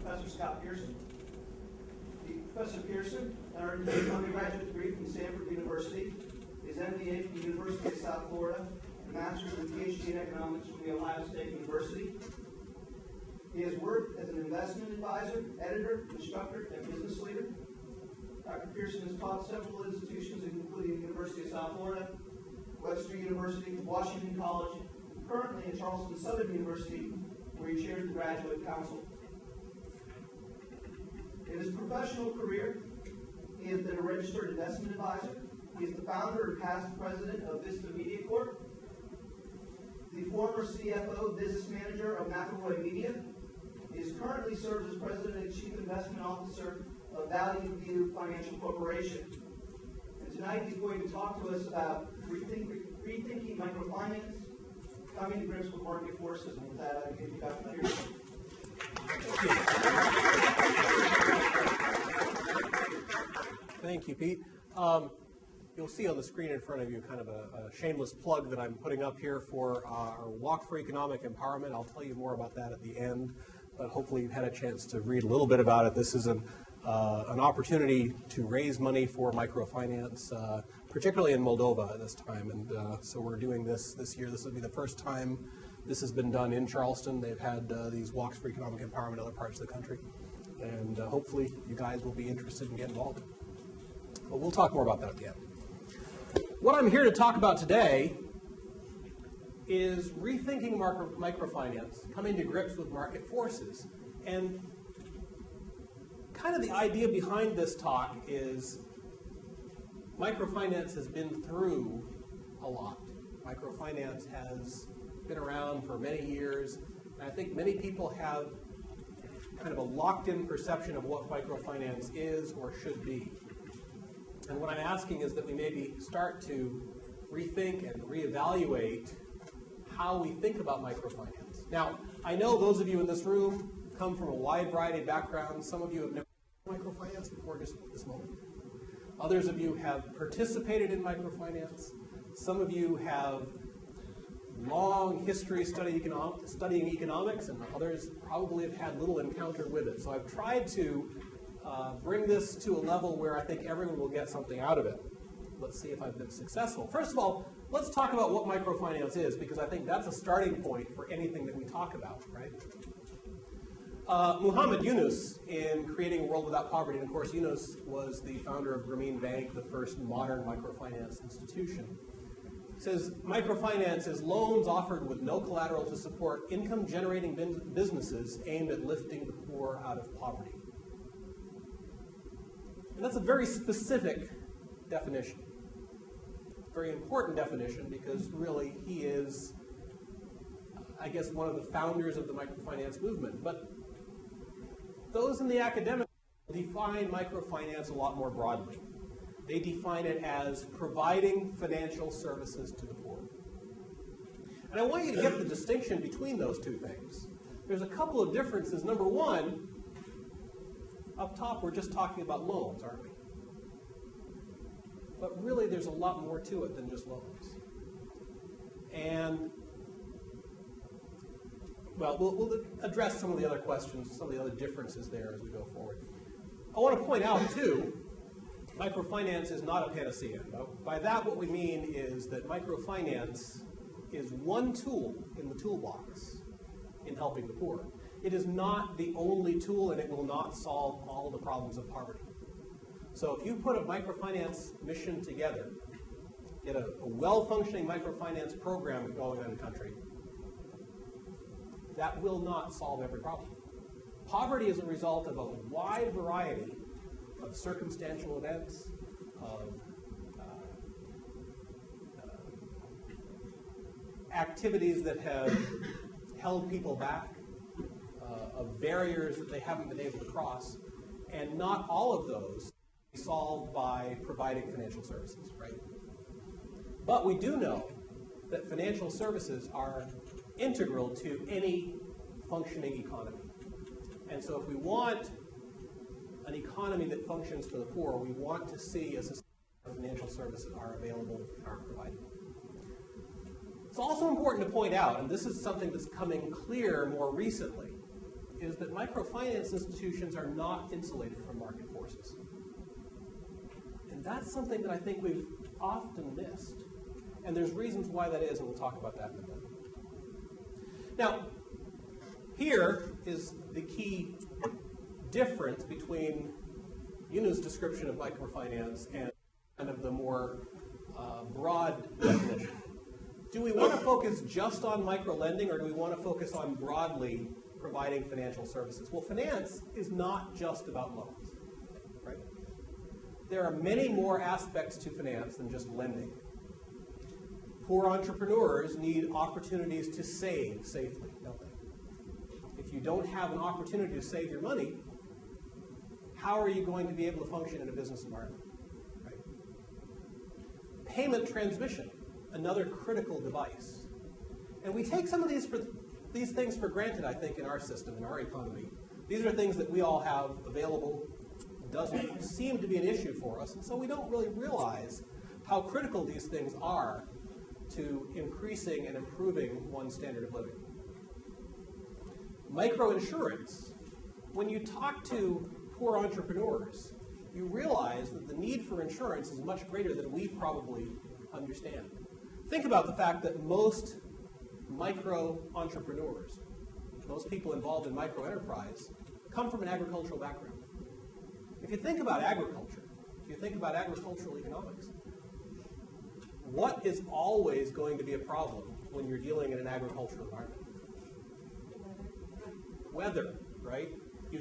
Professor Scott Pearson. Professor Pearson earned his undergraduate degree from Stanford University, his MBA from the University of South Florida, and a master's and PhD in economics from the Ohio State University. He has worked as an investment advisor, editor, instructor, and business leader. Dr. Pearson has taught several institutions, including the University of South Florida, Webster University, Washington College, and currently at Charleston Southern University, where he chairs the Graduate Council. In his professional career, he has been a registered investment advisor. He is the founder and past president of Vista Media Corp., the former CFO, business manager of McElroy Media. He is currently serves as president and chief investment officer of Value View Financial Corporation. And tonight he's going to talk to us about rethinking microfinance, coming to grips with market forces. And with that, I give you Dr. Pearson. Thank you, Pete. You'll see on the screen in front of you kind of a shameless plug that I'm putting up here for our Walk for Economic Empowerment. I'll tell you more about that at the end, but hopefully you've had a chance to read a little bit about it. This is an opportunity to raise money for microfinance, particularly in Moldova at this time. And so we're doing this year. This will be the first time this has been done in Charleston. They've had these Walks for Economic Empowerment in other parts of the country. And hopefully you guys will be interested and get involved. But we'll talk more about that at the end. What I'm here to talk about today is rethinking microfinance, coming to grips with market forces. And kind of the idea behind this talk is microfinance has been through a lot. Microfinance has been around for many years, and I think many people have kind of a locked-in perception of what microfinance is or should be. And what I'm asking is that we maybe start to rethink and reevaluate how we think about microfinance. Now, I know those of you in this room come from a wide variety of backgrounds. Some of you have never done microfinance before just this moment. Others of you have participated in microfinance. Some of you have long history studying economics, and others probably have had little encounter with it. So I've tried to bring this to a level where I think everyone will get something out of it. Let's see if I've been successful. First of all, let's talk about what microfinance is, because I think that's a starting point for anything that we talk about, right? Muhammad Yunus, in creating a world without poverty, and of course Yunus was the founder of Grameen Bank, the first modern microfinance institution, says microfinance is loans offered with no collateral to support income-generating businesses aimed at lifting the poor out of poverty. And that's a very specific definition, very important definition, because really he is, I guess, one of the founders of the microfinance movement. But those in the academic define microfinance a lot more broadly. They define it as providing financial services to the poor. And I want you to get the distinction between those two things. There's a couple of differences. Number one, up top, we're just talking about loans, aren't we? But really, there's a lot more to it than just loans. And, well, we'll address some of the other questions, some of the other differences there as we go forward. I want to point out, too, microfinance is not a panacea. By that, what we mean is that microfinance is one tool in the toolbox in helping the poor. It is not the only tool, and it will not solve all the problems of poverty. So if you put a microfinance mission together, get a well-functioning microfinance program going in the country, that will not solve every problem. Poverty is a result of a wide variety of circumstantial events, of activities that have held people back, of barriers that they haven't been able to cross, and not all of those are solved by providing financial services, right? But we do know that financial services are integral to any functioning economy. And so if we want an economy that functions for the poor, we want to see a society where financial services are available and are provided. It's also important to point out, and this is something that's coming clear more recently, is that microfinance institutions are not insulated from market forces. And that's something that I think we've often missed. And there's reasons why that is, and we'll talk about that in a minute. Now, here is the key difference between Yunu's description of microfinance and kind of the more broad definition. Do we want to focus just on microlending, or do we want to focus on broadly providing financial services? Well, finance is not just about loans, right? There are many more aspects to finance than just lending. Poor entrepreneurs need opportunities to save safely, don't they? If you don't have an opportunity to save your money, how are you going to be able to function in a business environment? Right? Payment transmission, another critical device. And we take some of these things for granted, I think, in our system, in our economy. These are things that we all have available. It doesn't seem to be an issue for us, and so we don't really realize how critical these things are to increasing and improving one's standard of living. Microinsurance. When you talk to poor entrepreneurs, you realize that the need for insurance is much greater than we probably understand. Think about the fact that most micro-entrepreneurs, most people involved in micro-enterprise, come from an agricultural background. If you think about agriculture, if you think about agricultural economics, what is always going to be a problem when you're dealing in an agricultural environment? Weather, right? You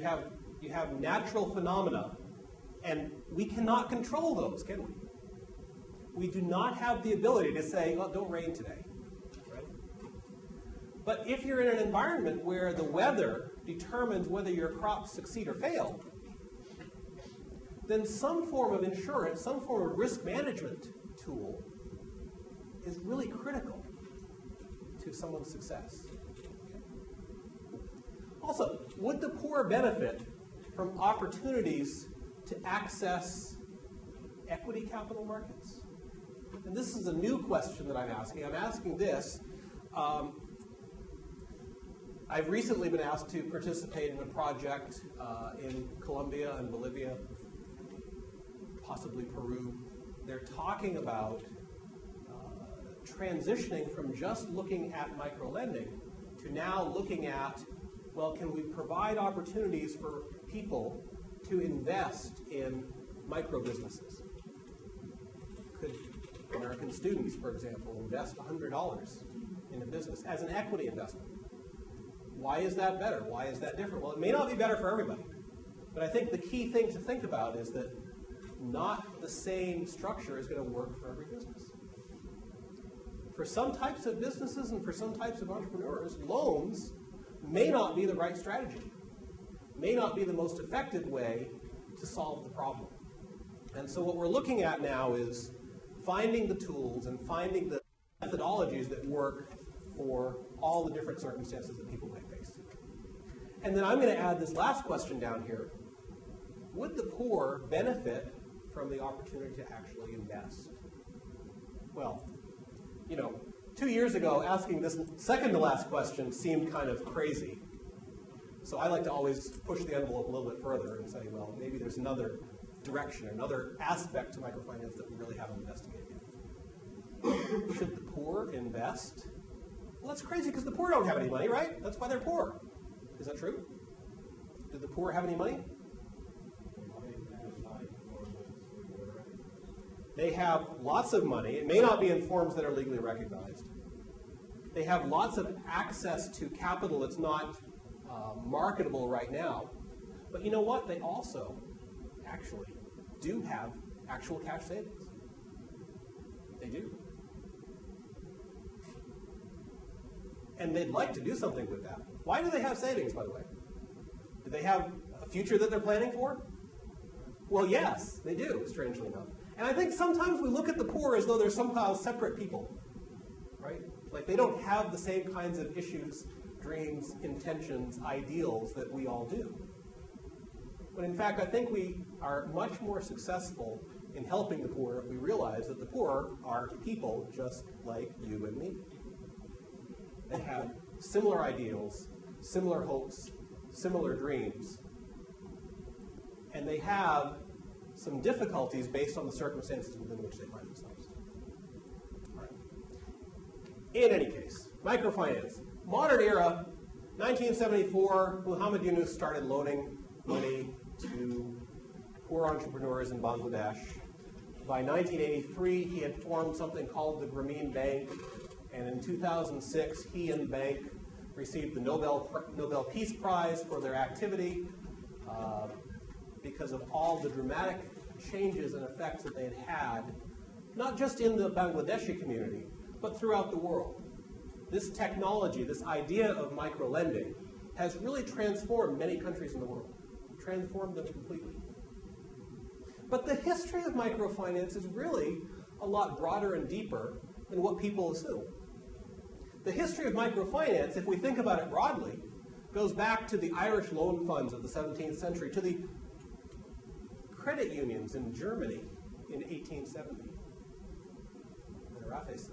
have natural phenomena, and we cannot control those, can we? We do not have the ability to say, well, don't rain today, right? But if you're in an environment where the weather determines whether your crops succeed or fail, then some form of insurance, some form of risk management tool is really critical to someone's success. Also, would the poor benefit from opportunities to access equity capital markets? And this is a new question that I'm asking. I'm asking this. I've recently been asked to participate in a project in Colombia and Bolivia, possibly Peru. They're talking about transitioning from just looking at microlending to now looking at, well, can we provide opportunities for people to invest in micro businesses? Could American students, for example, invest $100 in a business as an equity investment? Why is that better? Why is that different? Well, it may not be better for everybody, but I think the key thing to think about is that not the same structure is going to work for every business. For some types of businesses and for some types of entrepreneurs, loans may not be the right strategy, may not be the most effective way to solve the problem. And so what we're looking at now is finding the tools and finding the methodologies that work for all the different circumstances that people may face. And then I'm going to add this last question down here. Would the poor benefit from the opportunity to actually invest? Well, 2 years ago, asking this second to last question seemed kind of crazy. So I like to always push the envelope a little bit further and say, well, maybe there's another direction, another aspect to microfinance that we really haven't investigated yet. Should the poor invest? Well, that's crazy because the poor don't have any money, right? That's why they're poor. Is that true? Do the poor have any money? They have lots of money. It may not be in forms that are legally recognized. They have lots of access to capital that's not marketable right now. But you know what? They also actually do have actual cash savings. They do. And they'd like to do something with that. Why do they have savings, by the way? Do they have a future that they're planning for? Well, yes, they do, strangely enough. And I think sometimes we look at the poor as though they're somehow separate people, right? Like they don't have the same kinds of issues, dreams, intentions, ideals that we all do. But in fact, I think we are much more successful in helping the poor if we realize that the poor are people just like you and me. They have similar ideals, similar hopes, similar dreams, and they have some difficulties based on the circumstances within which they find themselves. All right. In any case, microfinance. Modern era, 1974, Muhammad Yunus started loaning money to poor entrepreneurs in Bangladesh. By 1983, he had formed something called the Grameen Bank, and in 2006, he and the bank received the Nobel Peace Prize for their activity because of all the dramatic changes and effects that they had had, not just in the Bangladeshi community, but throughout the world. This technology, this idea of microlending, has really transformed many countries in the world, transformed them completely. But the history of microfinance is really a lot broader and deeper than what people assume. The history of microfinance, if we think about it broadly, goes back to the Irish loan funds of the 17th century, to the credit unions in Germany in 1870. The Raiffeisen.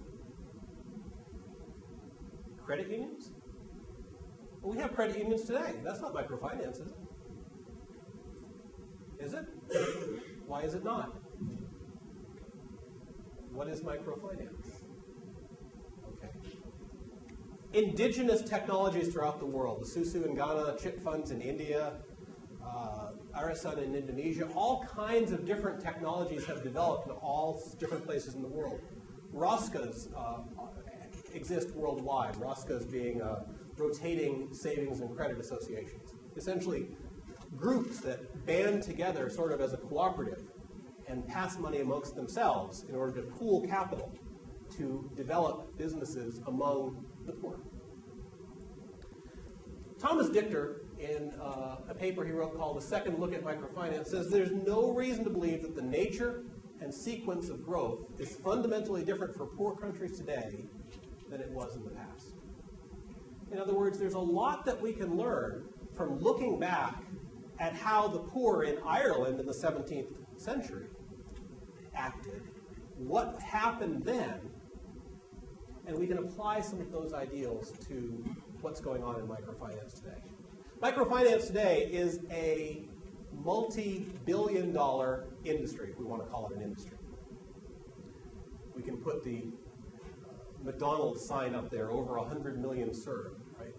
Credit unions? Well, we have credit unions today. That's not microfinance, is it? Is it? Why is it not? What is microfinance? Okay. Indigenous technologies throughout the world, the Susu in Ghana, chit funds in India, Arisan in Indonesia, all kinds of different technologies have developed in all different places in the world. ROSCAs exist worldwide, ROSCAs being rotating savings and credit associations. Essentially, groups that band together sort of as a cooperative and pass money amongst themselves in order to pool capital to develop businesses among the poor. Thomas Dichter, in a paper he wrote called A Second Look at Microfinance, says there's no reason to believe that the nature and sequence of growth is fundamentally different for poor countries today than it was in the past. In other words, there's a lot that we can learn from looking back at how the poor in Ireland in the 17th century acted, what happened then, and we can apply some of those ideals to what's going on in microfinance today. Microfinance today is a multi-billion-dollar industry, if we want to call it an industry. We can put the McDonald's sign up there, over 100 million served, right?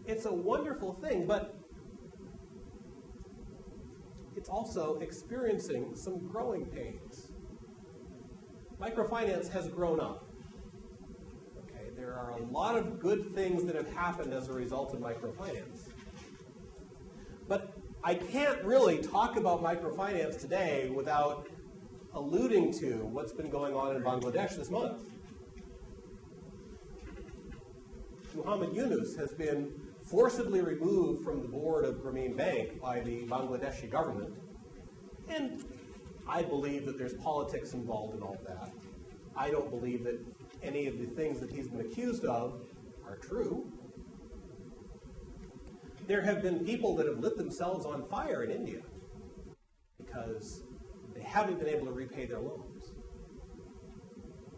It's a wonderful thing, but it's also experiencing some growing pains. Microfinance has grown up. Okay, there are a lot of good things that have happened as a result of microfinance. But I can't really talk about microfinance today without alluding to what's been going on in Bangladesh this month. Muhammad Yunus has been forcibly removed from the board of Grameen Bank by the Bangladeshi government. And I believe that there's politics involved in all that. I don't believe that any of the things that he's been accused of are true. There have been people that have lit themselves on fire in India because they haven't been able to repay their loans.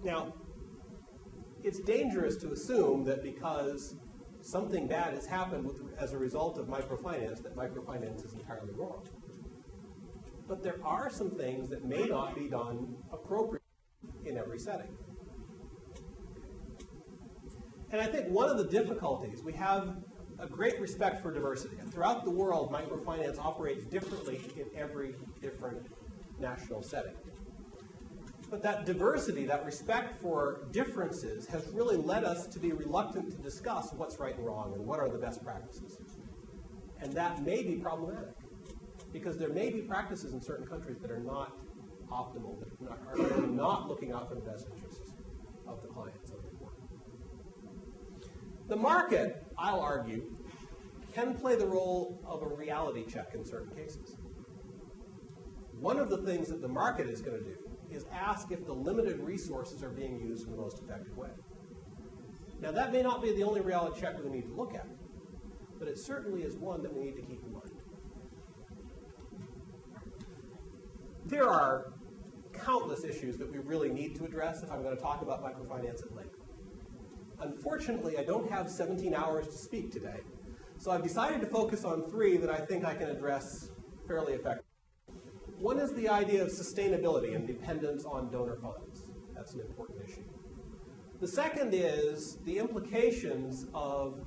Now, it's dangerous to assume that because something bad has happened as a result of microfinance, that microfinance is entirely wrong. But there are some things that may not be done appropriately in every setting. And I think one of the difficulties, we have a great respect for diversity. And throughout the world, microfinance operates differently in every different national setting. But that diversity, that respect for differences, has really led us to be reluctant to discuss what's right and wrong and what are the best practices. And that may be problematic, because there may be practices in certain countries that are not optimal, that are not looking out for the best interests of the clients of the poor. The market, I'll argue, can play the role of a reality check in certain cases. One of the things that the market is going to do is ask if the limited resources are being used in the most effective way. Now, that may not be the only reality check we need to look at, but it certainly is one that we need to keep in mind. There are countless issues that we really need to address if I'm going to talk about microfinance at length. Unfortunately, I don't have 17 hours to speak today, So I've decided to focus on three that I think I can address fairly effectively. One is the idea of sustainability and dependence on donor funds. That's an important issue. The second is the implications of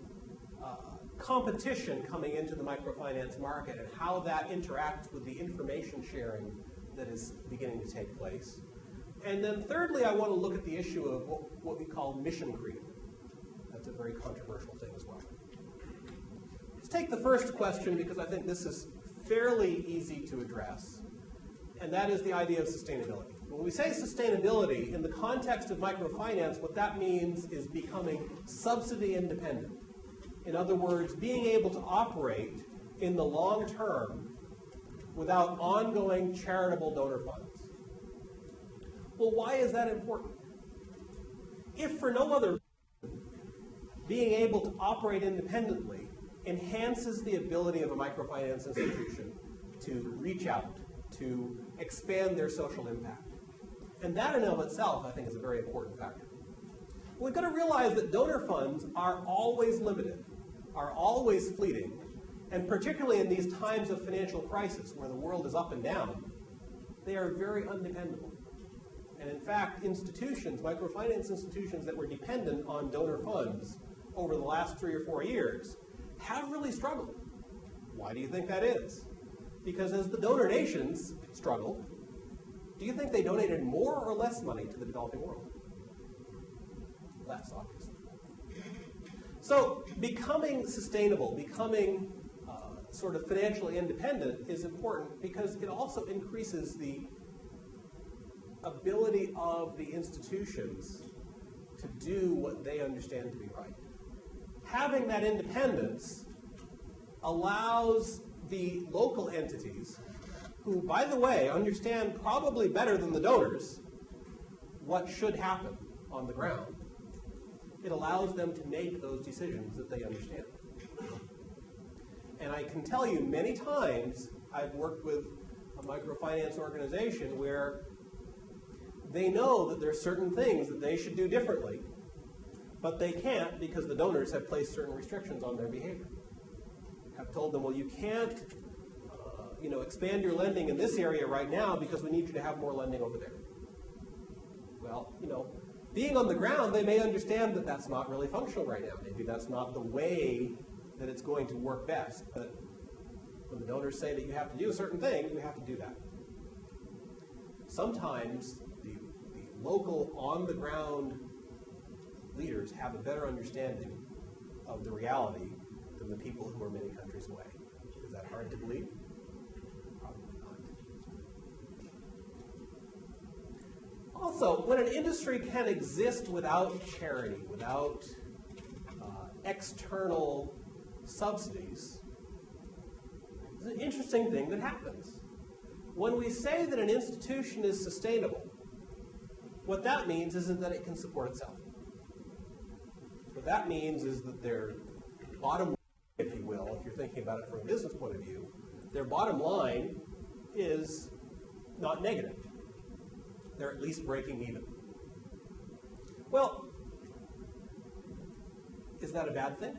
competition coming into the microfinance market and how that interacts with the information sharing that is beginning to take place. And then thirdly, I want to look at the issue of what we call mission creep. That's a very controversial thing as well. Let's take the first question because I think this is fairly easy to address, and that is the idea of sustainability. When we say sustainability, in the context of microfinance, what that means is becoming subsidy independent. In other words, being able to operate in the long term without ongoing charitable donor funds. Well, why is that important? If for no other reason, being able to operate independently enhances the ability of a microfinance institution to reach out, to expand their social impact. And that in and of itself, I think, is a very important factor. We've got to realize that donor funds are always limited, are always fleeting, and particularly in these times of financial crisis where the world is up and down, they are very undependable. And in fact, institutions, microfinance institutions that were dependent on donor funds over the last 3 or 4 years have really struggled. Why do you think that is? Because as the donor nations struggled, do you think they donated more or less money to the developing world? Less, obviously. So becoming sustainable, becoming sort of financially independent is important because it also increases the ability of the institutions to do what they understand to be right. Having that independence allows the local entities, who, by the way, understand probably better than the donors what should happen on the ground. It allows them to make those decisions that they understand. And I can tell you many times I've worked with a microfinance organization where they know that there are certain things that they should do differently, but they can't because the donors have placed certain restrictions on their behavior. I've told them, well, you can't expand your lending in this area right now because we need you to have more lending over there. Well, being on the ground, they may understand that that's not really functional right now. Maybe that's not the way that it's going to work best. But when the donors say that you have to do a certain thing, you have to do that. Sometimes the local, on-the-ground leaders have a better understanding of the reality than the people who are many countries away. Is that hard to believe? Probably not. Also, when an industry can exist without charity, without external subsidies, there's an interesting thing that happens. When we say that an institution is sustainable, what that means isn't that it can support itself. What that means is that their bottom line, if you will, if you're thinking about it from a business point of view, their bottom line is not negative. They're at least breaking even. Well, is that a bad thing?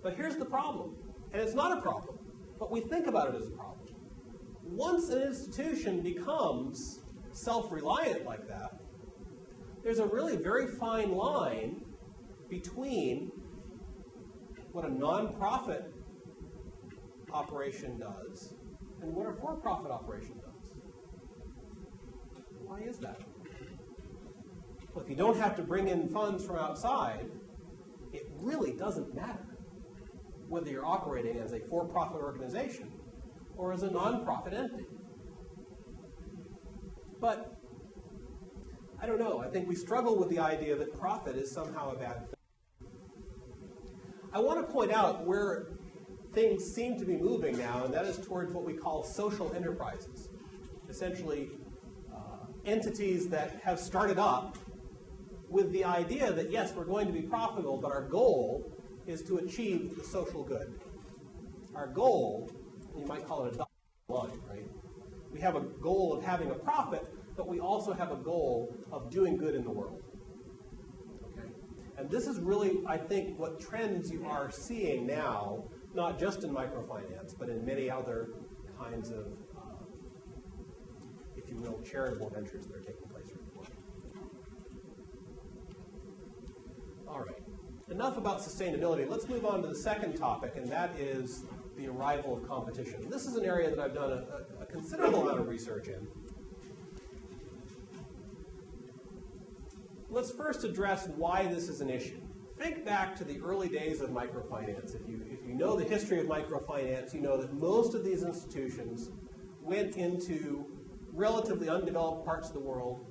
But here's the problem, and it's not a problem, but we think about it as a problem. Once an institution becomes self-reliant like that, there's a really very fine line between what a nonprofit operation does and what a for-profit operation does. Why is that? Well, if you don't have to bring in funds from outside, it really doesn't matter whether you're operating as a for-profit organization or as a nonprofit entity. But I don't know. I think we struggle with the idea that profit is somehow a bad thing. I want to point out where things seem to be moving now, and that is towards what we call social enterprises. Essentially, entities that have started up with the idea that, yes, we're going to be profitable, but our goal is to achieve the social good. Our goal, you might call it a dollar line, right? We have a goal of having a profit, but we also have a goal of doing good in the world. Okay? And And this is really, I think, what trends you are seeing now, not just in microfinance, but in many other kinds of, if you will, charitable ventures that are taking place around the world. All right, enough about sustainability. Let's move on to the second topic, and that is the arrival of competition. This is an area that I've done a considerable amount of research in. Let's first address why this is an issue. Think back to the early days of microfinance. If you know the history of microfinance, you know that most of these institutions went into relatively undeveloped parts of the world.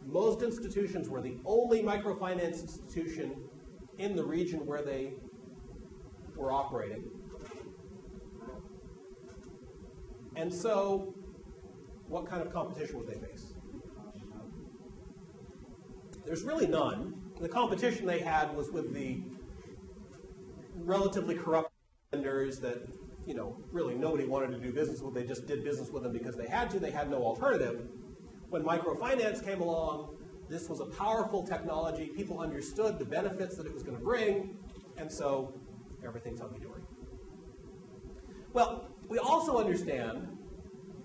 Most institutions were the only microfinance institution in the region where they were operating. And so, what kind of competition would they face? There's really none. The competition they had was with the relatively corrupt vendors that, really nobody wanted to do business with. They just did business with them because they had to. They had no alternative. When microfinance came along, this was a powerful technology. People understood the benefits that it was going to bring, and so everything's hunky-dory. Well, we also understand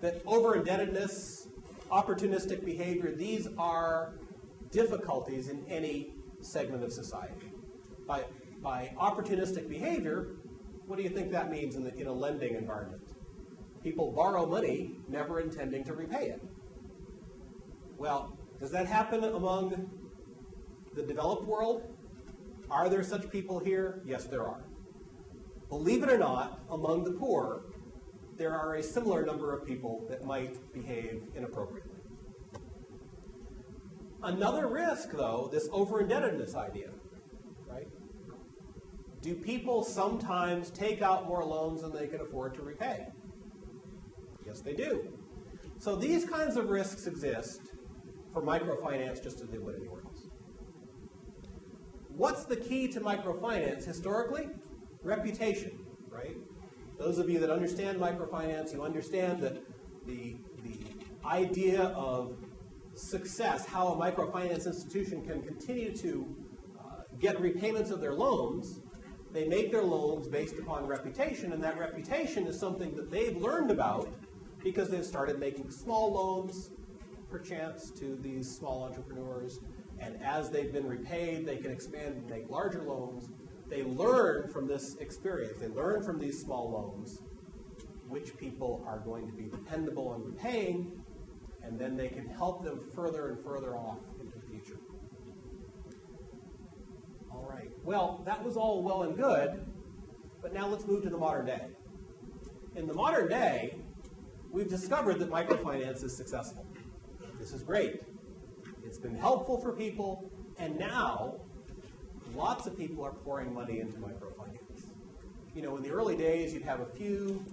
that over-indebtedness, opportunistic behavior, these are difficulties in any segment of society. By opportunistic behavior, what do you think that means in a lending environment? People borrow money, never intending to repay it. Well, does that happen among the developed world? Are there such people here? Yes, there are. Believe it or not, among the poor, there are a similar number of people that might behave inappropriately. Another risk, though, this over-indebtedness idea, right? Do people sometimes take out more loans than they can afford to repay? Yes, they do. So these kinds of risks exist for microfinance just as they would anywhere else. What's the key to microfinance historically? Reputation, right? Those of you that understand microfinance, you understand that the idea of success, how a microfinance institution can continue to get repayments of their loans, they make their loans based upon reputation, and that reputation is something that they've learned about because they've started making small loans, perchance, to these small entrepreneurs, and as they've been repaid, they can expand and make larger loans. They learn from this experience. They learn from these small loans which people are going to be dependable on repaying, and then they can help them further and further off into the future. All right. Well, that was all well and good, but now let's move to the modern day. In the modern day, we've discovered that microfinance is successful. This is great. It's been helpful for people, and now lots of people are pouring money into microfinance. In the early days, you'd have a few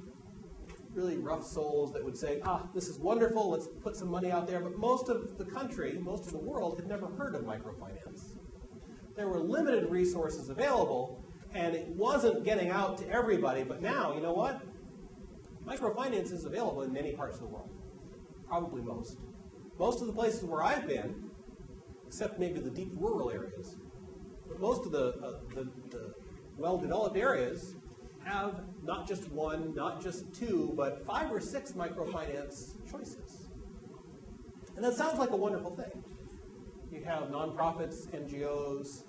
really rough souls that would say, this is wonderful, let's put some money out there, but most of the country, most of the world had never heard of microfinance. There were limited resources available, and it wasn't getting out to everybody, but now, you know what? Microfinance is available in many parts of the world, probably most. Most of the places where I've been, except maybe the deep rural areas, but most of the well-developed areas have not just one, not just two, but 5 or 6 microfinance choices. And that sounds like a wonderful thing. You have nonprofits, NGOs,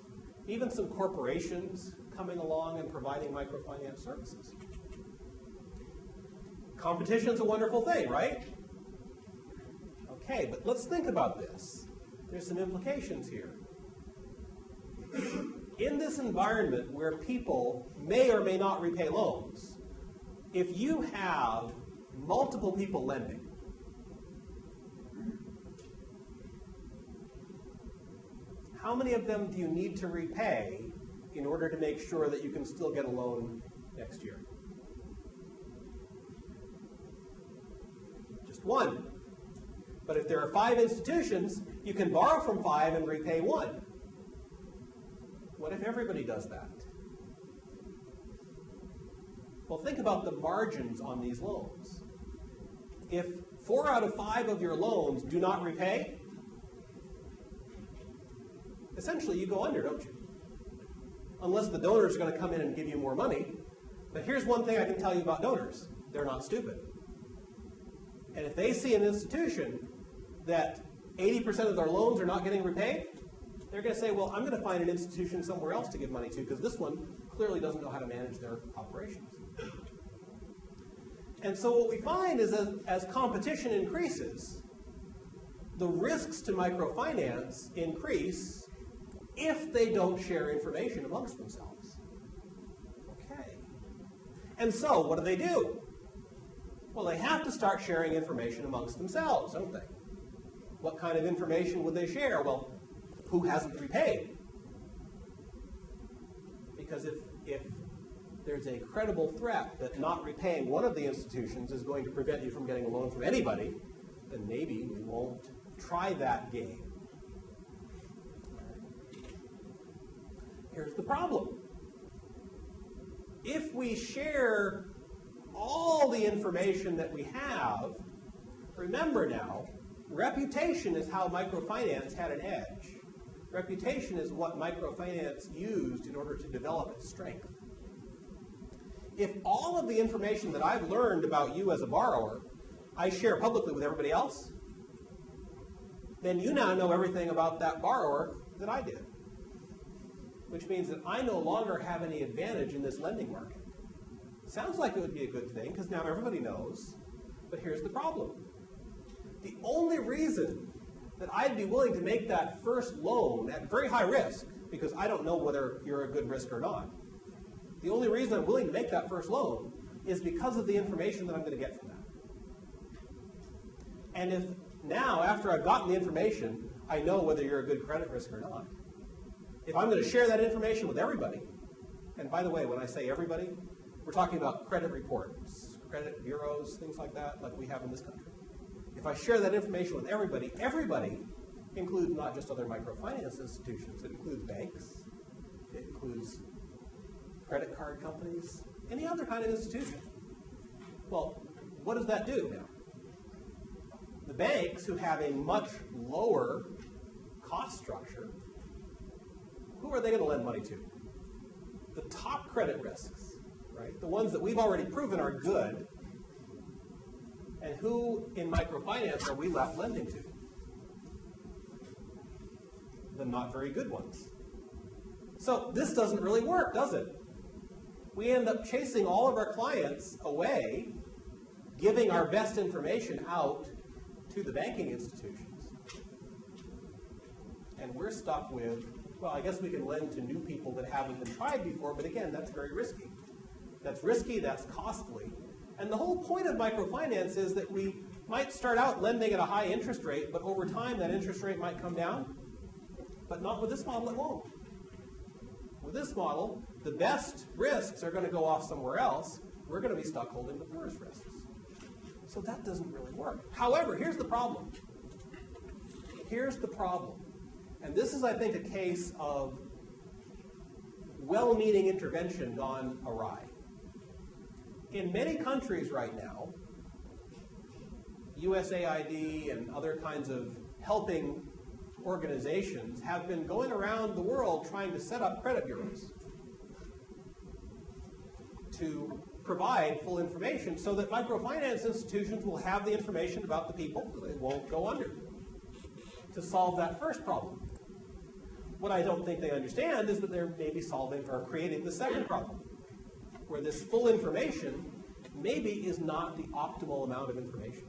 even some corporations coming along and providing microfinance services. Competition's a wonderful thing, right? Okay, but let's think about this. There's some implications here. In this environment where people may or may not repay loans, if you have multiple people lending, how many of them do you need to repay in order to make sure that you can still get a loan next year? Just one. But if there are 5 institutions, you can borrow from 5 and repay 1. What if everybody does that? Well, think about the margins on these loans. If 4 out of 5 of your loans do not repay, essentially you go under, don't you? unless the donors are going to come in and give you more money. But here's one thing I can tell you about donors. They're not stupid. And if they see an institution that 80% of their loans are not getting repaid, they're going to say, well, I'm going to find an institution somewhere else to give money to because this one clearly doesn't know how to manage their operations. And so what we find is that as competition increases, the risks to microfinance increase if they don't share information amongst themselves. Okay. And so what do? Well, they have to start sharing information amongst themselves, don't they? What kind of information would they share? Well, who hasn't repaid? Because if there's a credible threat that not repaying one of the institutions is going to prevent you from getting a loan from anybody, then maybe we won't try that game. Here's the problem. If we share all the information that we have, remember now, reputation is how microfinance had an edge. Reputation is what microfinance used in order to develop its strength. If all of the information that I've learned about you as a borrower, I share publicly with everybody else, then you now know everything about that borrower that I did. Which means that I no longer have any advantage in this lending market. Sounds like it would be a good thing, because now everybody knows, but here's the problem. The only reason that I'd be willing to make that first loan at very high risk, because I don't know whether you're a good risk or not, the only reason I'm willing to make that first loan is because of the information that I'm going to get from that. And if now, after I've gotten the information, I know whether you're a good credit risk or not, if I'm going to share that information with everybody, and by the way, when I say everybody, we're talking about credit reports, credit bureaus, things like that, like we have in this country. If I share that information with everybody, everybody includes not just other microfinance institutions. It includes banks. It includes credit card companies, any other kind of institution. Well, what does that do now? The banks, who have a much lower cost structure, who are they going to lend money to? The top credit risks, right? The ones that we've already proven are good. And who in microfinance are we left lending to? The not very good ones. So this doesn't really work, does it? We end up chasing all of our clients away, giving our best information out to the banking institutions. And we're stuck with, well, I guess we can lend to new people that haven't been tried before, but again, that's very risky. That's risky, that's costly. And the whole point of microfinance is that we might start out lending at a high interest rate, but over time that interest rate might come down. But not with this model, it won't. With this model, the best risks are going to go off somewhere else. We're going to be stuck holding the poorest risks. So that doesn't really work. However, here's the problem. Here's the problem. And this is, I think, a case of well-meaning intervention gone awry. In many countries right now, USAID and other kinds of helping organizations have been going around the world trying to set up credit bureaus to provide full information so that microfinance institutions will have the information about the people so they won't go under to solve that first problem. What I don't think they understand is that they're maybe solving or creating the second problem, where this full information maybe is not the optimal amount of information.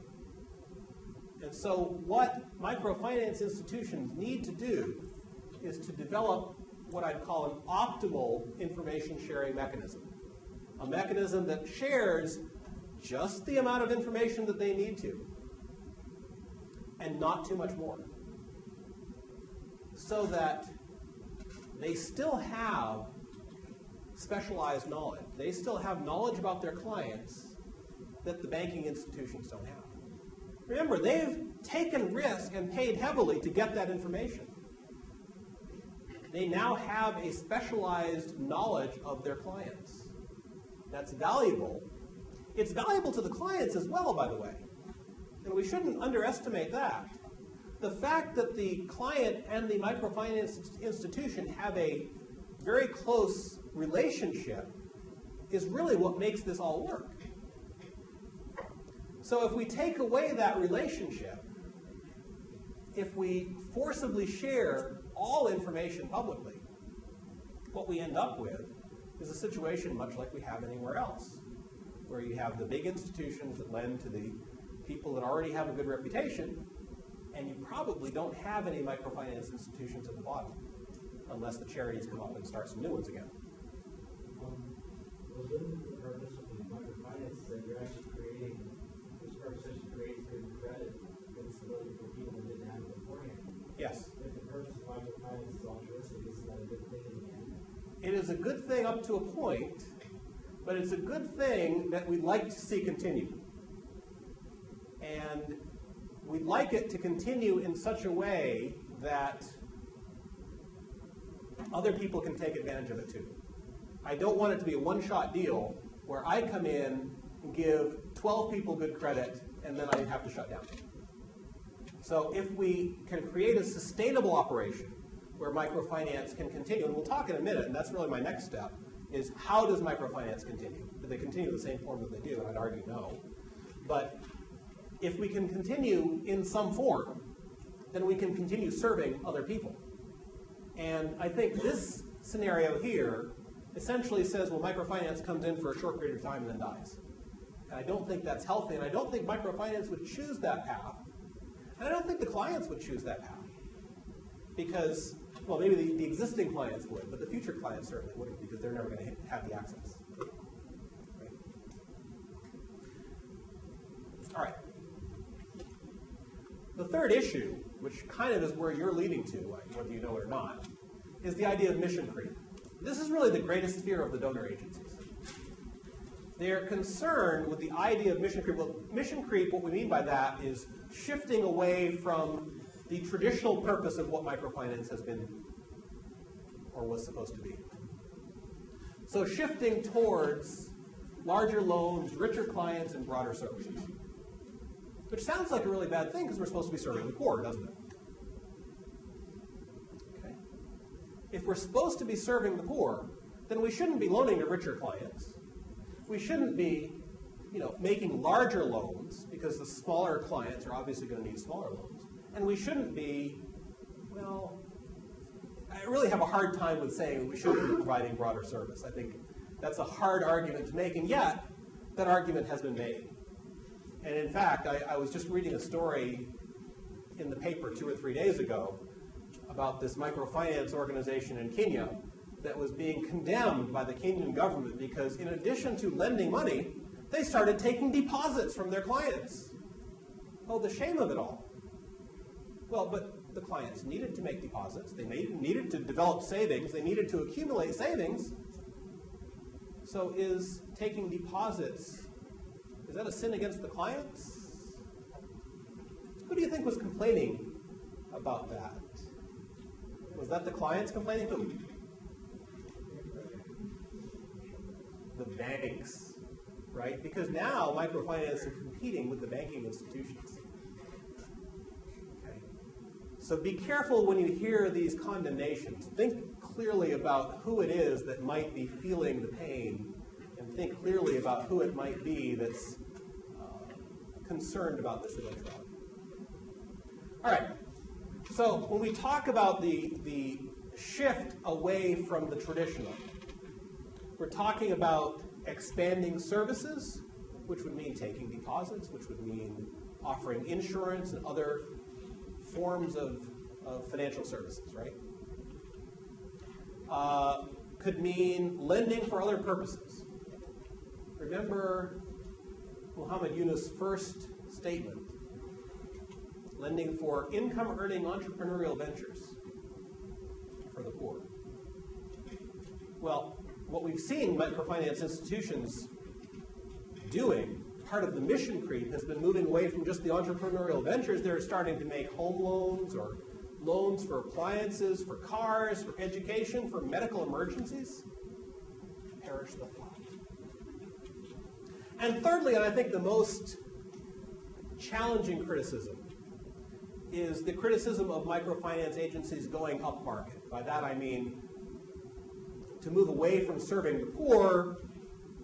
And so what microfinance institutions need to do is to develop what I'd call an optimal information sharing mechanism. A mechanism that shares just the amount of information that they need to, and not too much more. So that they still have specialized knowledge. They still have knowledge about their clients that the banking institutions don't have. Remember, they've taken risk and paid heavily to get that information. They now have a specialized knowledge of their clients. That's valuable. It's valuable to the clients as well, by the way. And we shouldn't underestimate that. The fact that the client and the microfinance institution have a very close relationship is really what makes this all work. So if we take away that relationship, if we forcibly share all information publicly, what we end up with is a situation much like we have anywhere else, where you have the big institutions that lend to the people that already have a good reputation, and you probably don't have any microfinance institutions at the bottom, unless the charities come up and start some new ones again. Well, wouldn't the purpose of the microfinance is that you're actually creating, this purpose actually creates good credit, good stability for people that didn't have it beforehand? Yes. If the purpose of microfinance is altruistic, isn't that a good thing in the end? It is a good thing up to a point, but it's a good thing that we'd like to see continue. And we'd like it to continue in such a way that other people can take advantage of it too. I don't want it to be a one-shot deal where I come in and give 12 people good credit and then I have to shut down. So if we can create a sustainable operation where microfinance can continue, and we'll talk in a minute, and that's really my next step, is how does microfinance continue? Do they continue the same form that they do? And I'd argue no. But if we can continue in some form, then we can continue serving other people. And I think this scenario here essentially says, well, microfinance comes in for a short period of time and then dies. And I don't think that's healthy, and I don't think microfinance would choose that path. And I don't think the clients would choose that path. Because, well, maybe the existing clients would, but the future clients certainly wouldn't, because they're never going to have the access. Right? All right. The third issue, which kind of is where you're leading to, whether you know it or not, is the idea of mission creep. This is really the greatest fear of the donor agencies. They're concerned with the idea of mission creep. Well, mission creep, what we mean by that is shifting away from the traditional purpose of what microfinance has been or was supposed to be. So shifting towards larger loans, richer clients, and broader services. Which sounds like a really bad thing because we're supposed to be serving the poor, doesn't it? Okay. If we're supposed to be serving the poor, then we shouldn't be loaning to richer clients. We shouldn't be, making larger loans because the smaller clients are obviously going to need smaller loans. And we shouldn't be, I really have a hard time with saying we shouldn't be providing broader service. I think that's a hard argument to make, and yet that argument has been made. And in fact, I was just reading a story in the paper 2 or 3 days ago about this microfinance organization in Kenya that was being condemned by the Kenyan government because in addition to lending money, they started taking deposits from their clients. Oh, the shame of it all. Well, but the clients needed to make deposits. They needed to develop savings. They needed to accumulate savings. So is taking deposits, is that a sin against the clients? Who do you think was complaining about that? Was that the clients complaining? Who? The banks, right? Because now microfinance is competing with the banking institutions. Okay. So be careful when you hear these condemnations. Think clearly about who it is that might be feeling the pain, and think clearly about who it might be that's concerned about this eventuality. All right. So when we talk about the shift away from the traditional, we're talking about expanding services, which would mean taking deposits, which would mean offering insurance and other forms of financial services, right? Could mean lending for other purposes. Remember Muhammad Yunus' first statement, lending for income-earning entrepreneurial ventures for the poor. Well, what we've seen microfinance institutions doing, part of the mission creep, has been moving away from just the entrepreneurial ventures. They're starting to make home loans or loans for appliances, for cars, for education, for medical emergencies. Perish the thought. And thirdly, and I think the most challenging criticism, is the criticism of microfinance agencies going upmarket. By that I mean to move away from serving the poor,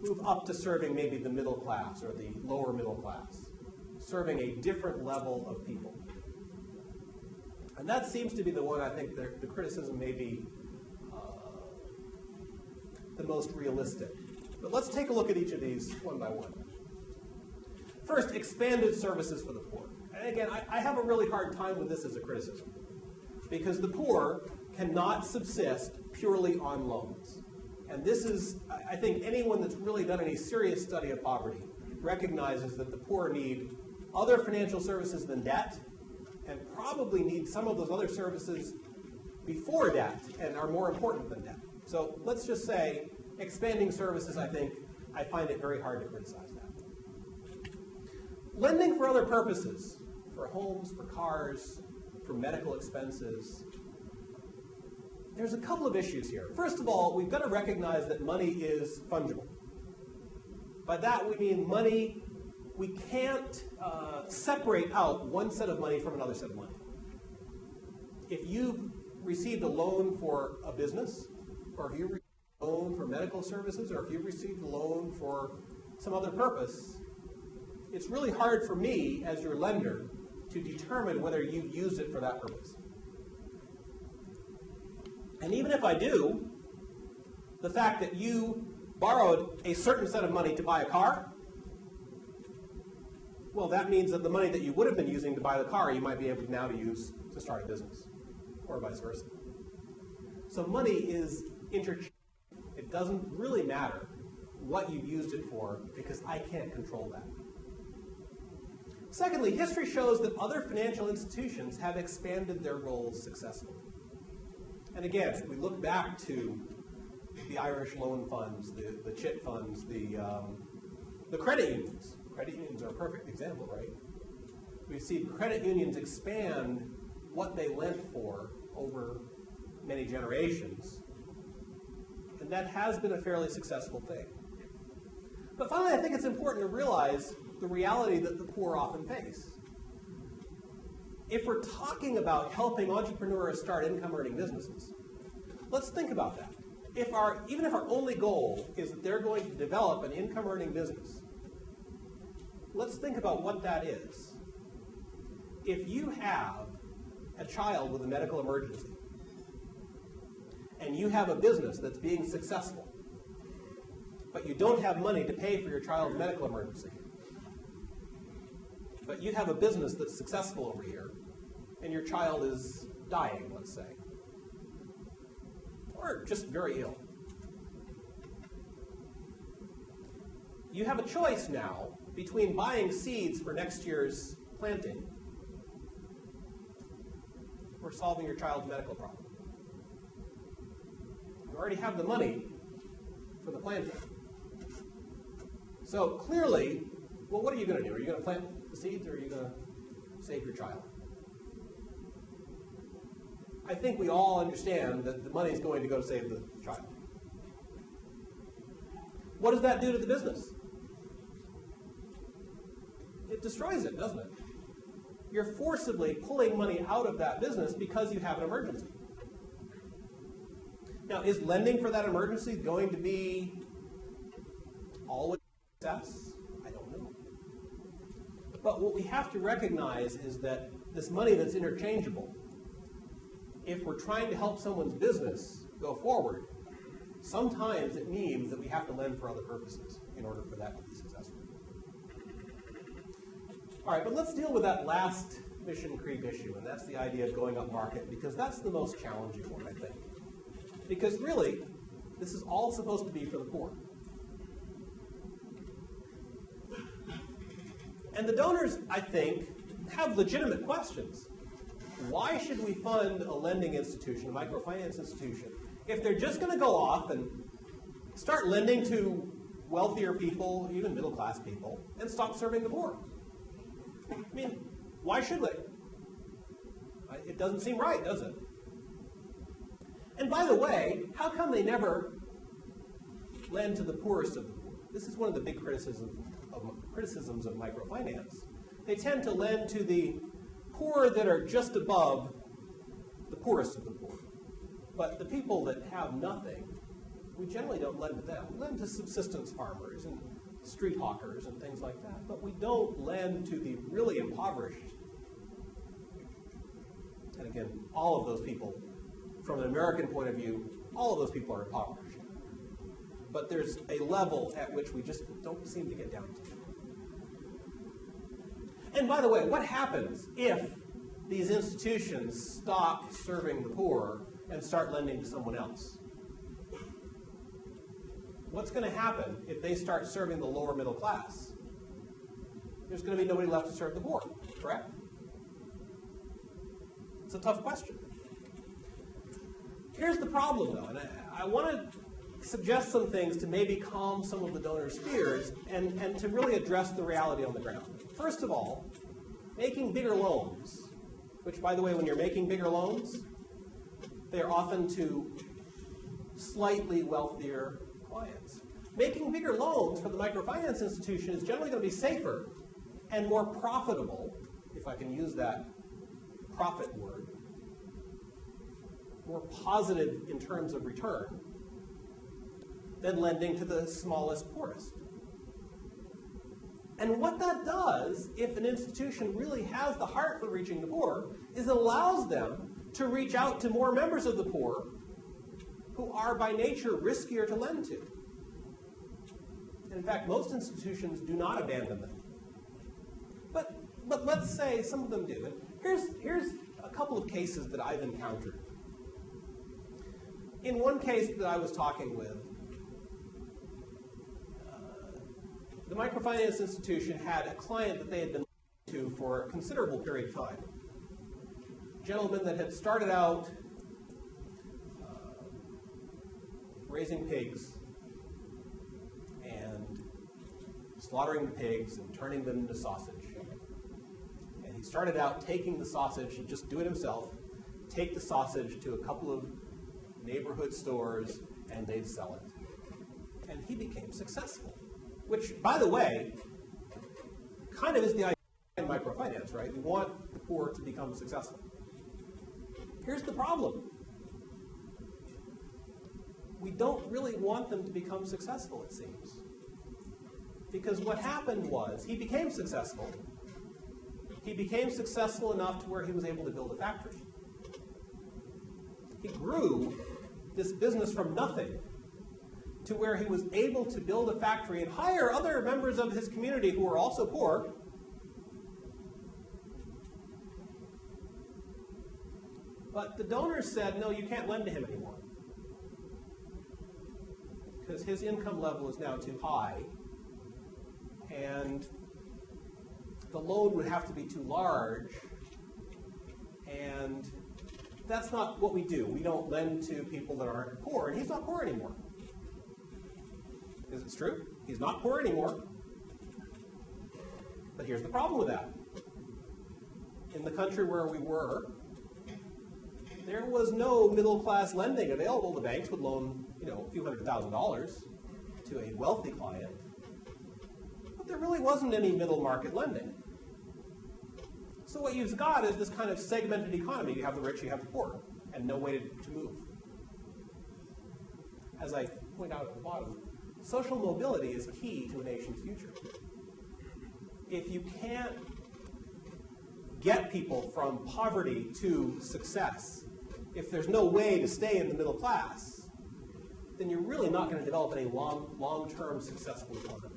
move up to serving maybe the middle class or the lower middle class, serving a different level of people. And that seems to be the one I think the criticism may be the most realistic. But let's take a look at each of these one by one. First, expanded services for the poor. And again, I have a really hard time with this as a criticism, because the poor cannot subsist purely on loans. And this is, I think anyone that's really done any serious study of poverty recognizes that the poor need other financial services than debt, and probably need some of those other services before debt and are more important than debt. So let's just say expanding services, I find it very hard to criticize that. Lending for other purposes, for homes, for cars, for medical expenses. There's a couple of issues here. First of all, we've got to recognize that money is fungible. By that we mean money, we can't separate out one set of money from another set of money. If you received a loan for a business, or if you received a loan for medical services, or if you received a loan for some other purpose, it's really hard for me as your lender to determine whether you used it for that purpose. And even if I do, the fact that you borrowed a certain set of money to buy a car, well, that means that the money that you would have been using to buy the car, you might be able now to use to start a business, or vice versa. So money is interchangeable. It doesn't really matter what you used it for, because I can't control that. Secondly, history shows that other financial institutions have expanded their roles successfully. And again, if we look back to the Irish loan funds, the chit funds, the credit unions. Credit unions are a perfect example, right? We've seen credit unions expand what they lent for over many generations. And that has been a fairly successful thing. But finally, I think it's important to realize the reality that the poor often face. If we're talking about helping entrepreneurs start income-earning businesses, let's think about that. Even if our only goal is that they're going to develop an income-earning business, let's think about what that is. If you have a child with a medical emergency, and you have a business that's being successful, but you don't have money to pay for your child's medical emergency, but you have a business that's successful over here, and your child is dying, let's say, or just very ill. You have a choice now between buying seeds for next year's planting or solving your child's medical problem. You already have the money for the planting. So clearly, well, what are you going to do? Are you going to plant the seeds, or are you going to save your child? I think we all understand that the money is going to go to save the child. What does that do to the business? It destroys it, doesn't it? You're forcibly pulling money out of that business because you have an emergency. Now, is lending for that emergency going to be always a success? I don't know. But what we have to recognize is that this money that's interchangeable, if we're trying to help someone's business go forward, sometimes it means that we have to lend for other purposes in order for that to be successful. All right, but let's deal with that last mission creep issue, and that's the idea of going up market, because that's the most challenging one, I think. Because really, this is all supposed to be for the poor. And the donors, I think, have legitimate questions. Why should we fund a lending institution, a microfinance institution, if they're just going to go off and start lending to wealthier people, even middle-class people, and stop serving the poor? I mean, why should they? It doesn't seem right, does it? And by the way, how come they never lend to the poorest of the poor? This is one of the big criticisms of microfinance. They tend to lend to the poor that are just above the poorest of the poor. But the people that have nothing we generally don't lend to them. We lend to subsistence farmers and street hawkers and things like that, but we don't lend to the really impoverished. And again, all of those people, from an American point of view, all of those people are impoverished. But there's a level at which we just don't seem to get down to. And by the way, what happens if these institutions stop serving the poor and start lending to someone else? What's going to happen if they start serving the lower middle class? There's going to be nobody left to serve the poor, correct? It's a tough question. Here's the problem, though, and I want to suggest some things to maybe calm some of the donors' fears and to really address the reality on the ground. First of all, making bigger loans, which, by the way, when you're making bigger loans, they're often to slightly wealthier clients. Making bigger loans for the microfinance institution is generally going to be safer and more profitable, if I can use that profit word, more positive in terms of return than lending to the smallest, poorest. And what that does, if an institution really has the heart for reaching the poor, is it allows them to reach out to more members of the poor who are by nature riskier to lend to. In fact, most institutions do not abandon them. But let's say some of them do. And here's a couple of cases that I've encountered. In one case that I was talking with, the microfinance institution had a client that they had been to for a considerable period of time. A gentleman that had started out raising pigs and slaughtering the pigs and turning them into sausage. And he started out taking the sausage, he'd just do it himself, take the sausage to a couple of neighborhood stores, and they'd sell it. And he became successful. Which, by the way, kind of is the idea in microfinance, right? We want the poor to become successful. Here's the problem. We don't really want them to become successful, it seems. Because what happened was, he became successful. He became successful enough to where he was able to build a factory. He grew this business from nothing to where he was able to build a factory and hire other members of his community who were also poor. But the donors said, no, you can't lend to him anymore, because his income level is now too high, and the loan would have to be too large, and that's not what we do. We don't lend to people that aren't poor, and he's not poor anymore. Is it true? He's not poor anymore. But here's the problem with that. In the country where we were, there was no middle-class lending available. The banks would loan, a few $100,000 to a wealthy client. But there really wasn't any middle market lending. So what you've got is this kind of segmented economy. You have the rich, you have the poor, and no way to move. As I point out at the bottom, social mobility is key to a nation's future. If you can't get people from poverty to success, if there's no way to stay in the middle class, then you're really not going to develop any long-term successful economy.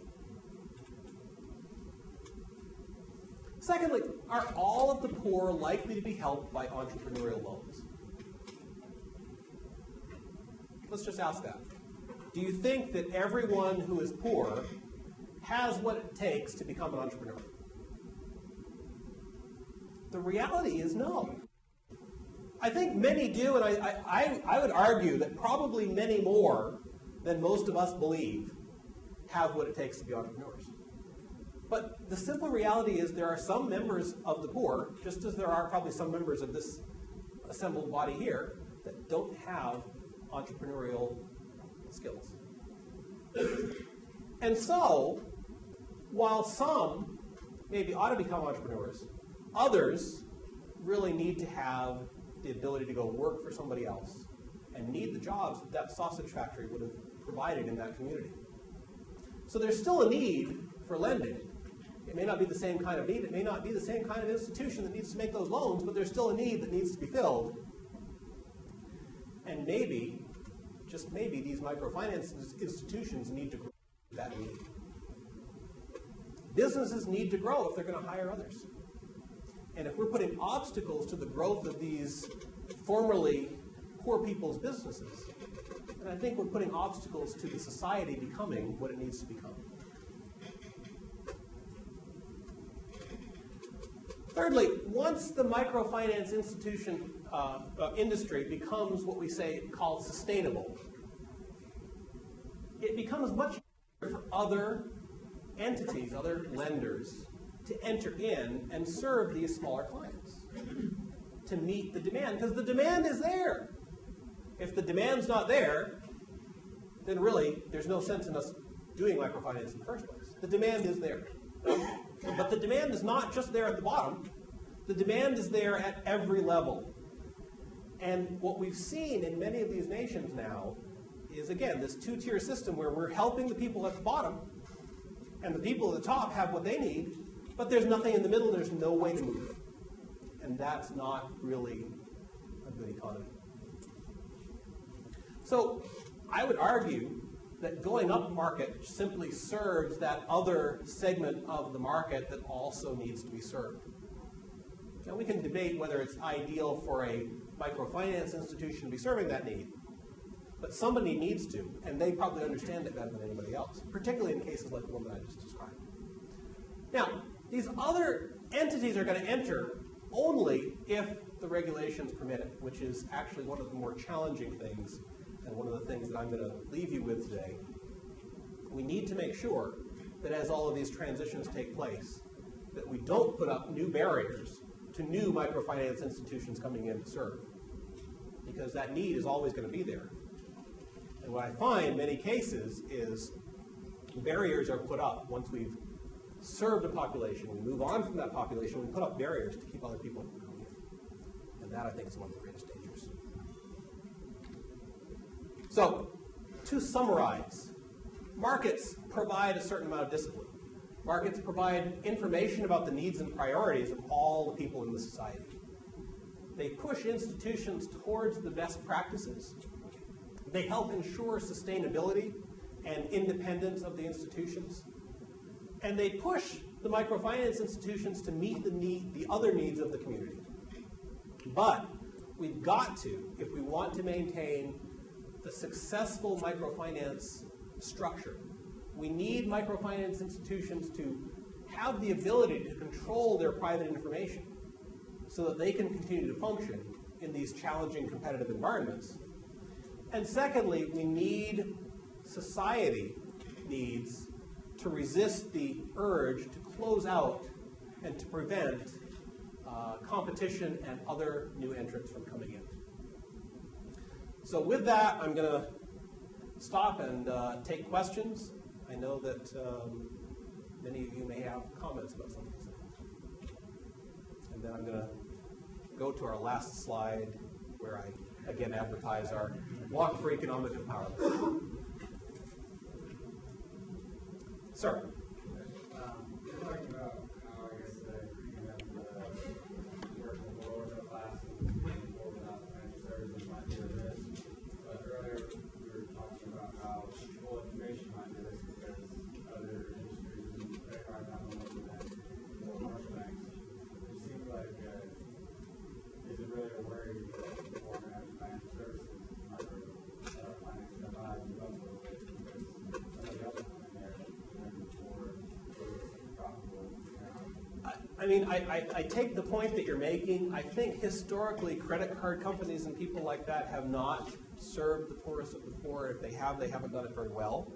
Secondly, are all of the poor likely to be helped by entrepreneurial loans? Let's just ask that. Do you think that everyone who is poor has what it takes to become an entrepreneur? The reality is no. I think many do, and I would argue that probably many more than most of us believe have what it takes to be entrepreneurs. But the simple reality is there are some members of the poor, just as there are probably some members of this assembled body here, that don't have entrepreneurial skills. And so, while some maybe ought to become entrepreneurs, others really need to have the ability to go work for somebody else and need the jobs that sausage factory would have provided in that community. So there's still a need for lending. It may not be the same kind of need, it may not be the same kind of institution that needs to make those loans, but there's still a need that needs to be filled. And maybe, just maybe, these microfinance institutions need to grow that need. Businesses need to grow if they're going to hire others. And if we're putting obstacles to the growth of these formerly poor people's businesses, then I think we're putting obstacles to the society becoming what it needs to become. Thirdly, once the microfinance institution industry becomes what we say called sustainable, it becomes much easier for other entities, other lenders, to enter in and serve these smaller clients to meet the demand, because the demand is there. If the demand's not there, then really there's no sense in us doing microfinance in the first place. The demand is there. But the demand is not just there at the bottom. The demand is there at every level. And what we've seen in many of these nations now is, again, this two-tier system where we're helping the people at the bottom, and the people at the top have what they need, but there's nothing in the middle, there's no way to move. And that's not really a good economy. So I would argue that going up market simply serves that other segment of the market that also needs to be served. Now we can debate whether it's ideal for a microfinance institution to be serving that need, but somebody needs to, and they probably understand it better than anybody else, particularly in cases like the one that I just described. Now, these other entities are going to enter only if the regulations permit it, which is actually one of the more challenging things, and one of the things that I'm going to leave you with today. We need to make sure that as all of these transitions take place, that we don't put up new barriers to new microfinance institutions coming in to serve, because that need is always going to be there. And what I find in many cases is barriers are put up once we've served a population. We move on from that population, we put up barriers to keep other people from coming in. And that, I think, is one of the greatest dangers. So, to summarize, markets provide a certain amount of discipline. Markets provide information about the needs and priorities of all the people in the society. They push institutions towards the best practices. They help ensure sustainability and independence of the institutions. And they push the microfinance institutions to meet the other needs of the community. But we've got to, if we want to maintain a successful microfinance structure, we need microfinance institutions to have the ability to control their private information so that they can continue to function in these challenging competitive environments. And secondly, we need, society needs to resist the urge to close out and to prevent competition and other new entrants from coming in. So with that, I'm going to stop and take questions. I know that many of you may have comments about some of these things. And then I'm going to go to our last slide where I, again, advertise our Walk for Economic Empowerment. Sir. You're talking about how, I guess, you have the working with the lower middle class and people without financial services might be at risk. But earlier, we were talking about how full information might be at risk because other industries and credit card companies and commercial banks. It seems like, is it really a worry that people are going to have financial services microfinance provide you up a little bit because somebody else will come in there I mean, I take the point that you're making. I think historically credit card companies and people like that have not served the poorest of the poor. If they have, they haven't done it very well.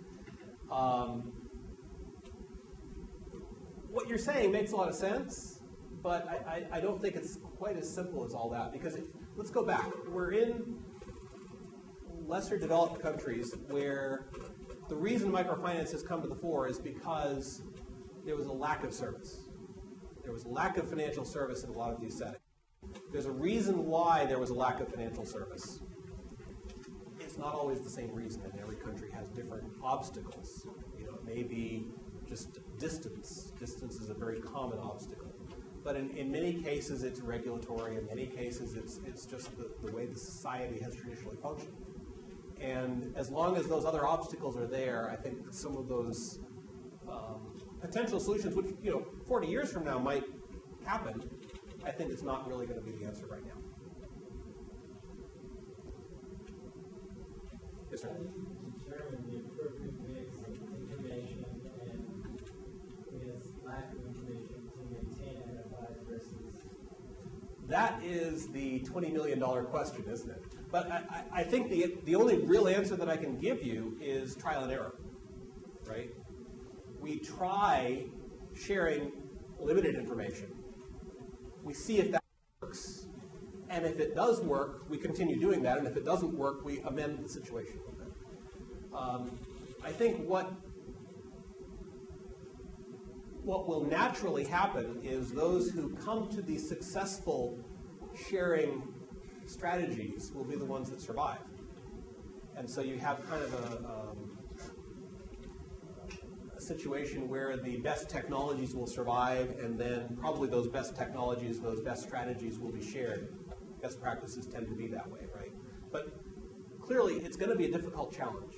What you're saying makes a lot of sense, but I don't think it's quite as simple as all that, because let's go back. We're in lesser developed countries where the reason microfinance has come to the fore is because there was a lack of service. There was a lack of financial service in a lot of these settings. There's a reason why there was a lack of financial service. It's it's not always the same reason, and every country has different obstacles. You know, it may be just distance. Distance is a very common obstacle. But in many cases, it's regulatory. In many cases, it's just the way the society has traditionally functioned. And as long as those other obstacles are there, I think some of those potential solutions, which 40 years from now might happen, I think it's not really going to be the answer right now. Yes, sir. How do you determine the appropriate mix of information and, I guess, lack of information to maintain enterprise versus? That is the $20 million question, isn't it? But I think the only real answer that I can give you is trial and error, right? We try sharing limited information. We see if that works. And if it does work, we continue doing that. And if it doesn't work, we amend the situation. I think what will naturally happen is those who come to these successful sharing strategies will be the ones that survive. And so you have kind of a situation where the best technologies will survive, and then probably those best technologies, those best strategies will be shared. Best practices tend to be that way, right? But clearly, it's going to be a difficult challenge.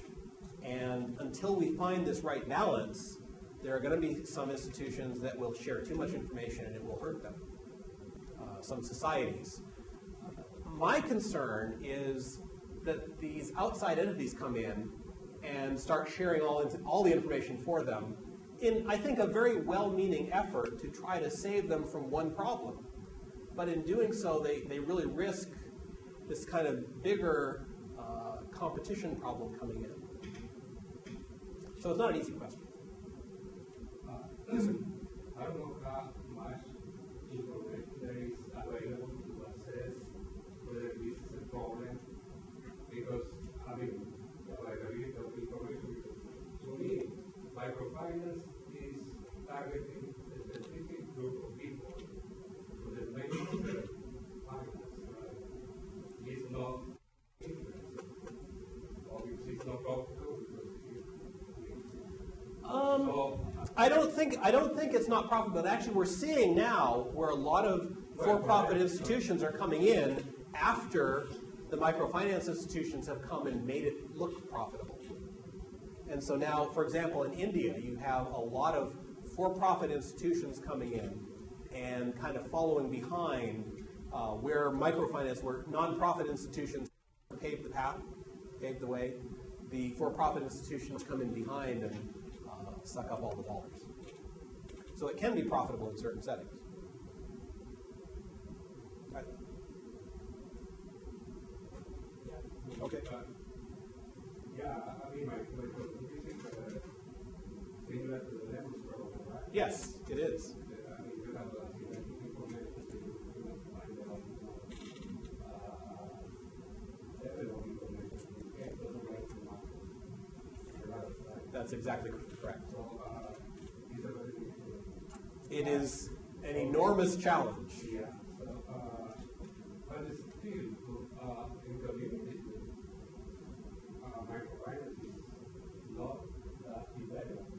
And until we find this right balance, there are going to be some institutions that will share too much information and it will hurt them. Some societies. My concern is that these outside entities come in and start sharing all the information for them in, I think, a very well-meaning effort to try to save them from one problem. But in doing so, they really risk this kind of bigger competition problem coming in. So it's not an easy question. I don't know how much information there is available to assess whether this is a problem, because, I mean, the availability of information, because to me, microfinance is targeting a specific group of people. So the main finance, right, is not interest. Obviously, it's not profitable because I don't think it's not profitable. But actually, we're seeing now where a lot of for-profit institutions are coming in after the microfinance institutions have come and made it look profitable. And so now, for example, in India, you have a lot of for-profit institutions coming in and kind of following behind where microfinance, where nonprofit institutions paved the path, paved the way. The for-profit institutions come in behind and suck up all the dollars. So it can be profitable in certain settings. Right. Okay. yeah, I mean, my question is similar to the levels problem, right? Yes, it is. I mean, you have information to find out level of information. It doesn't make too much. Right? That's exactly correct. So, it's a very big problem. It is an enormous challenge. Yeah. So, but it's still, in communities, microfinance is not that developed.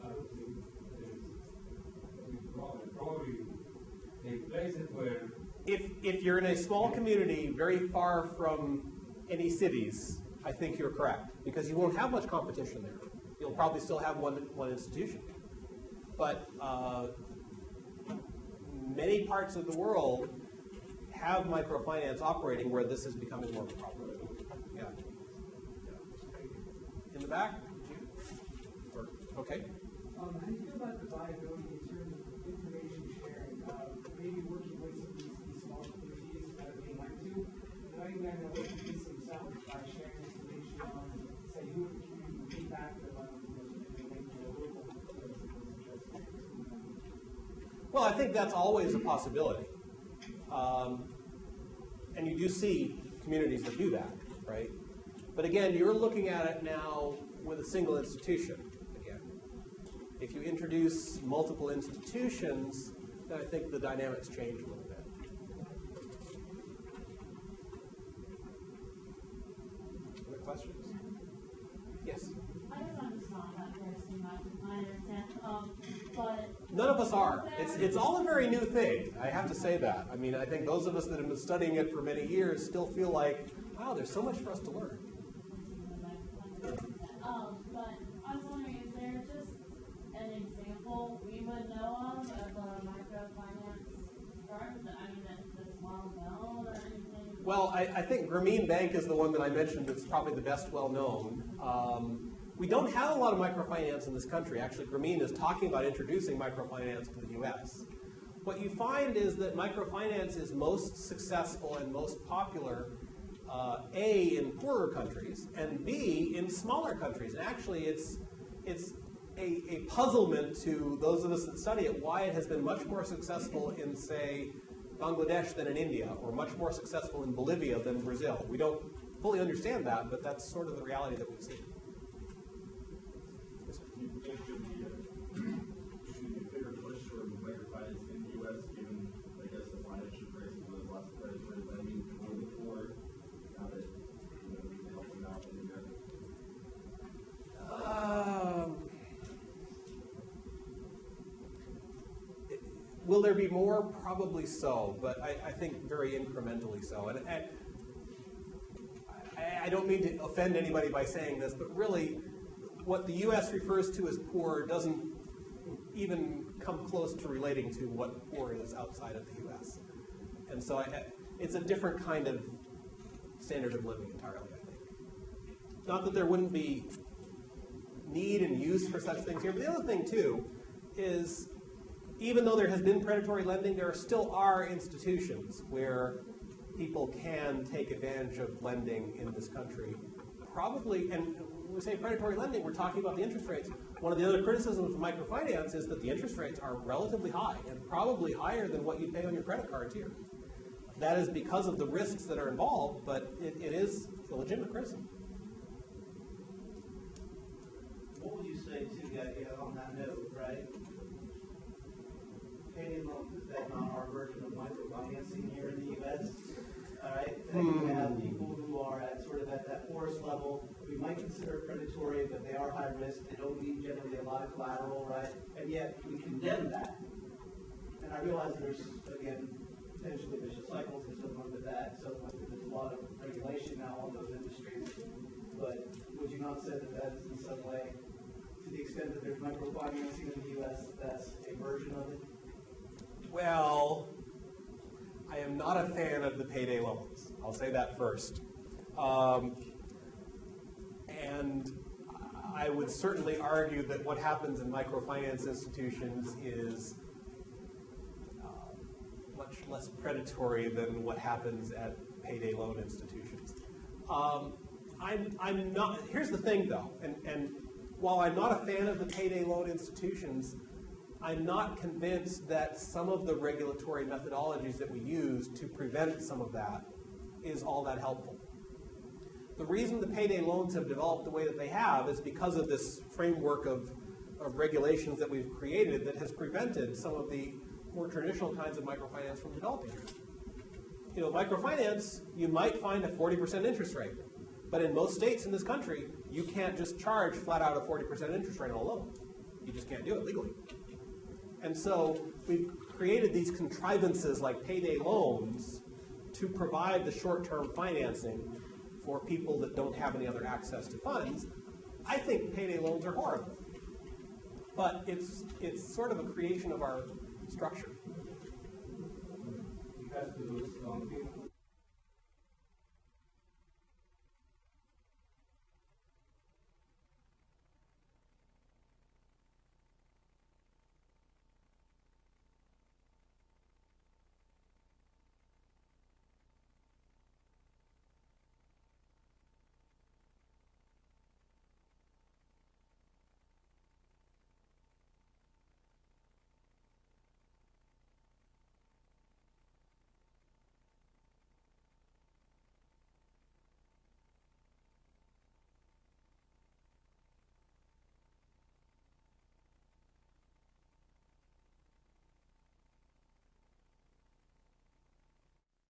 I don't think there's a big problem. Probably in places where If you're in a small community very far from any cities, I think you're correct, because you won't have much competition there. You'll probably still have one institution. But many parts of the world have microfinance operating where this is becoming more of a problem. Yeah. In the back? Okay. How do you feel about the viability in terms of information sharing? Maybe working with some of these small communities that are being linked to. And I think that there will be some self sharing information on, say, who in the community will pay back their loans and link to a local. Well, I think that's always a possibility. And you do see communities that do that, right? But again, you're looking at it now with a single institution. Again, if you introduce multiple institutions, then I think the dynamics change a little bit. Other questions? I understand. But None of us are. It's all a very new thing. I have to say that. I mean, I think those of us that have been studying it for many years still feel like, wow, there's so much for us to learn. But I was wondering, is there just an example we would know of a microfinance firm that's well known or anything? Well, I think Grameen Bank is the one that I mentioned that's probably the best well known. We don't have a lot of microfinance in this country. Actually, Grameen is talking about introducing microfinance to the U.S. What you find is that microfinance is most successful and most popular, A, in poorer countries, and B, in smaller countries. And actually, it's a puzzlement to those of us that study it why it has been much more successful in, say, Bangladesh than in India, or much more successful in Bolivia than Brazil. We don't fully understand that, but that's sort of the reality that we've seen. You think should be a bigger push for microfinance in the U.S. given, I guess, the financial crisis with lots of predatory lending for the poor, now that we can help them out in there? Will there be more? Probably so, but I think very incrementally so. And I don't mean to offend anybody by saying this, but really, what the U.S. refers to as poor doesn't even come close to relating to what poor is outside of the U.S. And so it's a different kind of standard of living entirely, I think. Not that there wouldn't be need and use for such things here, but the other thing, too, is even though there has been predatory lending, there still are institutions where people can take advantage of lending in this country. Probably, and when we say predatory lending, we're talking about the interest rates. One of the other criticisms of microfinance is that the interest rates are relatively high, and probably higher than what you pay on your credit cards here. That is because of the risks that are involved, but it is a legitimate criticism. What would you say to on that note, right? Payday loans, is that not our version of microfinancing here in the U.S.? All right, and you have people who are at sort of at that poorest level. We might consider predatory, but they are high risk. They don't need generally a lot of collateral, right? And yet we condemn that. And I realize there's, again, potentially vicious cycles and so on with that. So there's a lot of regulation now on those industries. But would you not say that that is in some way, to the extent that there's microfinancing in the U.S., that's a version of it? Well, I am not a fan of the payday loans. I'll say that first. And I would certainly argue that what happens in microfinance institutions is much less predatory than what happens at payday loan institutions. I'm not, here's the thing though, and while I'm not a fan of the payday loan institutions, I'm not convinced that some of the regulatory methodologies that we use to prevent some of that is all that helpful. The reason the payday loans have developed the way that they have is because of this framework of regulations that we've created that has prevented some of the more traditional kinds of microfinance from developing here. You know, microfinance, you might find a 40% interest rate, but in most states in this country, you can't just charge flat out a 40% interest rate on a loan. You just can't do it legally. And so we've created these contrivances like payday loans to provide the short-term financing for people that don't have any other access to funds. I think payday loans are horrible, but it's sort of a creation of our structure. Because the rules don't